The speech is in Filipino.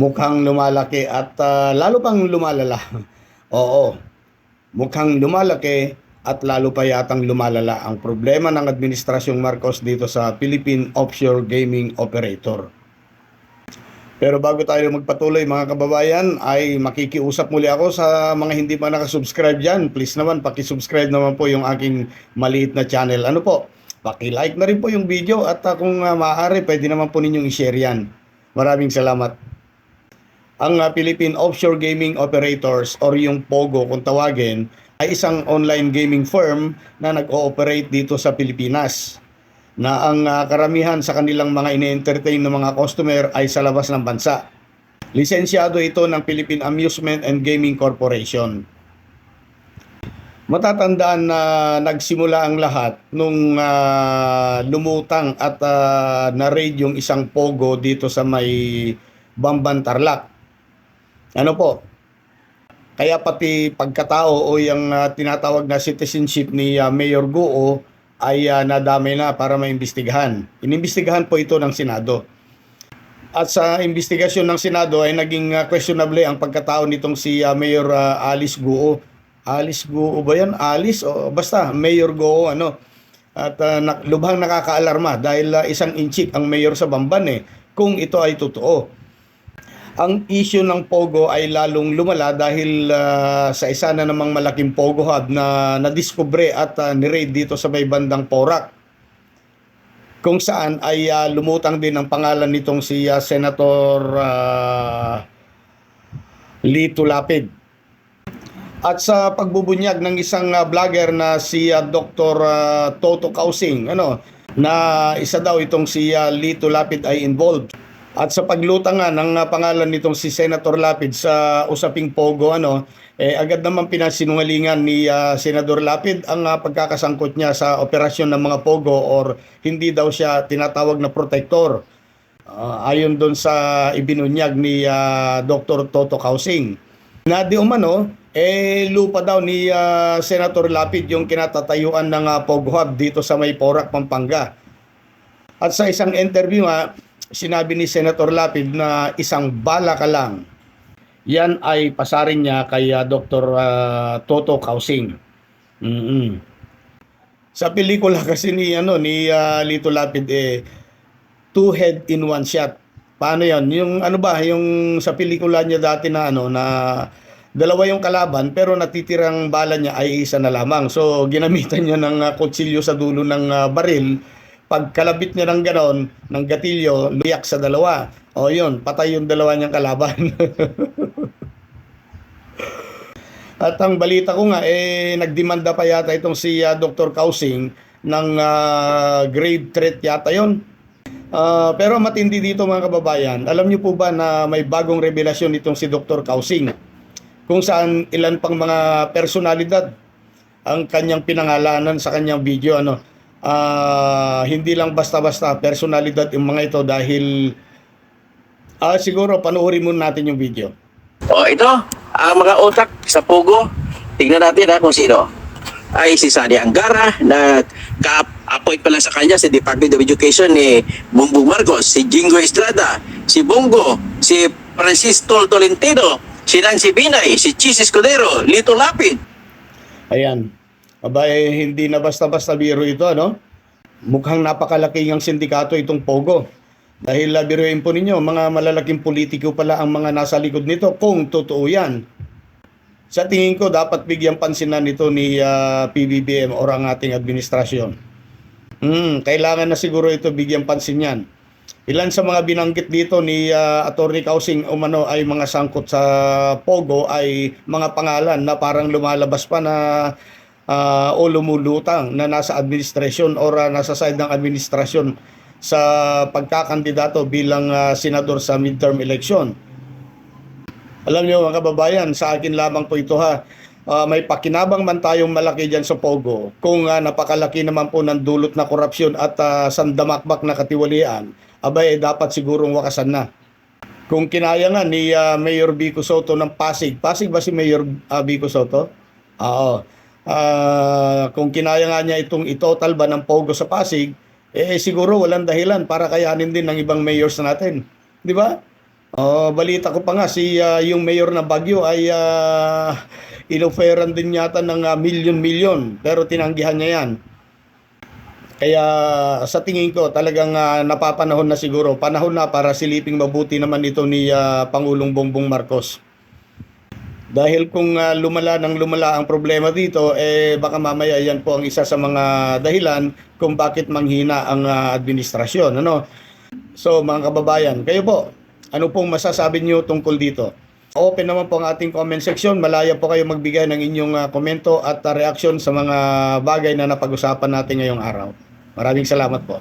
Mukhang lumalaki at lalo pang lumalala. Oo, mukhang lumalaki at lalo pa yatang lumalala ang problema ng Administrasyong Marcos dito sa Philippine Offshore Gaming Operator. Pero bago tayo magpatuloy mga kababayan, ay makikiusap muli ako sa mga hindi pa nakasubscribe dyan. Please naman, pakisubscribe naman po yung aking maliit na channel. Ano po, paki-like na rin po yung video at kung maaari, pwede naman po ninyong i-share yan. Maraming salamat. Ang Philippine Offshore Gaming Operators or yung POGO kung tawagin ay isang online gaming firm na nag-ooperate dito sa Pilipinas na ang karamihan sa kanilang mga ine-entertain ng mga customer ay sa labas ng bansa. Lisensyado ito ng Philippine Amusement and Gaming Corporation. Matatandaan na nagsimula ang lahat nung lumutang at na-raid yung isang POGO dito sa may Bamban, Tarlac. Ano po? Kaya pati pagkatao o yung tinatawag na citizenship ni Mayor Guo ay nadamay na para maimbestigahan. Inimbestigahan po ito ng Senado. At sa investigasyon ng Senado ay naging questionable ang pagkatao nitong si Mayor Alice Guo. Alice Guo ba yan? Alice? O basta, Mayor Guo. Ano? At lubhang nakakaalarma dahil isang inchik ang mayor sa Bamban kung ito ay totoo. Ang issue ng POGO ay lalong lumala dahil sa isa na namang malaking POGO hub na nadiskubre at ni-raid dito sa may bandang Porac. Kung saan ay lumutang din ang pangalan nitong si Senator Lito Lapid. At sa pagbubunyag ng isang vlogger na si Dr. Toto Kausing, na isa daw itong si Lito Lapid ay involved. At sa paglutangan ng pangalan nitong si Senator Lapid sa usaping POGO, agad naman pinasinungalingan ni Senador Lapid ang pagkakasangkot niya sa operasyon ng mga POGO or hindi daw siya tinatawag na protector. Ayon doon sa ibinunyag ni Dr. Toto Kausing. Na di umano, lupa daw ni Senator Lapid yung kinatatayuan ng POGO hub dito sa may Porac, Pampanga. At sa isang interview sinabi ni Senator Lapid na isang bala ka lang. Yan ay pasarin niya kay Dr. Toto Kausing. Sa pelikula kasi ni Lito Lapid two head in one shot. Paano 'yan? Yung yung sa pelikula niya dati na na dalawa yung kalaban pero natitirang bala niya ay isa na lamang. So ginamitan niya ng kutsilyo sa dulo ng baril. Pagkalabit niya ng ganon, ng gatilyo, luyak sa dalawa. O yun, patay yung dalawa niyang kalaban. At ang balita ko nga, nagdemanda pa yata itong si Dr. Kausing ng grave threat yata yun. Pero matindi dito mga kababayan, alam niyo po ba na may bagong revelasyon itong si Dr. Kausing? Kung saan ilan pang mga personalidad ang kanyang pinangalanan sa kanyang video, hindi lang basta-basta personalidad yung mga ito dahil siguro panoorin muna natin yung video. Ito ang mga utak sa POGO. Tingnan natin kung sino. Ay si Sani Angara na ka-appoint pala sa kanya sa Department of Education ni Bongbong Marcos, si Jingo Estrada, si Bongo, si Francisco Tolentino, si Nancy Binay, si Chis Escudero, Lito Lapid. Ayan. Abay, hindi na basta-basta biro ito, Mukhang napakalaki ng sindikato itong POGO. Dahil biruin po ninyo, mga malalaking politiko pala ang mga nasa likod nito kung totoo yan. Sa tingin ko, dapat bigyan pansinan nito ni PBBM o ang ating administrasyon. Kailangan na siguro ito bigyan pansin yan. Ilan sa mga binanggit dito ni Atty. Kausing ay mga sangkot sa POGO ay mga pangalan na parang lumalabas pa na o lumulutang na nasa administrasyon o nasa side ng administrasyon sa pagkakandidato bilang senador sa midterm election. Alam niyo mga kababayan, sa akin lamang po ito may pakinabang man tayong malaki dyan sa POGO kung napakalaki naman po ng dulot na korupsyon at sandamakbak na katiwalian, dapat sigurong wakasan na. Kung kinaya nga ni Mayor Vico Soto ng Pasig ba si Mayor Vico Soto? Oo. Kung kinaya nga niya itong itotal ba ng POGO sa Pasig, siguro walang dahilan para kayanin din ng ibang mayors natin. Di ba? Oh, balita ko pa nga yung mayor ng Baguio ay inoferan din yata ng milyon-milyon pero tinanggihan niya yan. Kaya sa tingin ko talagang napapanahon na siguro. Panahon na para siliping mabuti naman ito ni Pangulong Bongbong Marcos. Dahil kung lumala ng lumala ang problema dito, baka mamaya yan po ang isa sa mga dahilan kung bakit manghina ang administrasyon. Ano? So mga kababayan, kayo po, ano pong masasabi niyo tungkol dito? Open naman po ang ating comment section. Malaya po kayo magbigay ng inyong komento at reaksyon sa mga bagay na napag-usapan natin ngayong araw. Maraming salamat po.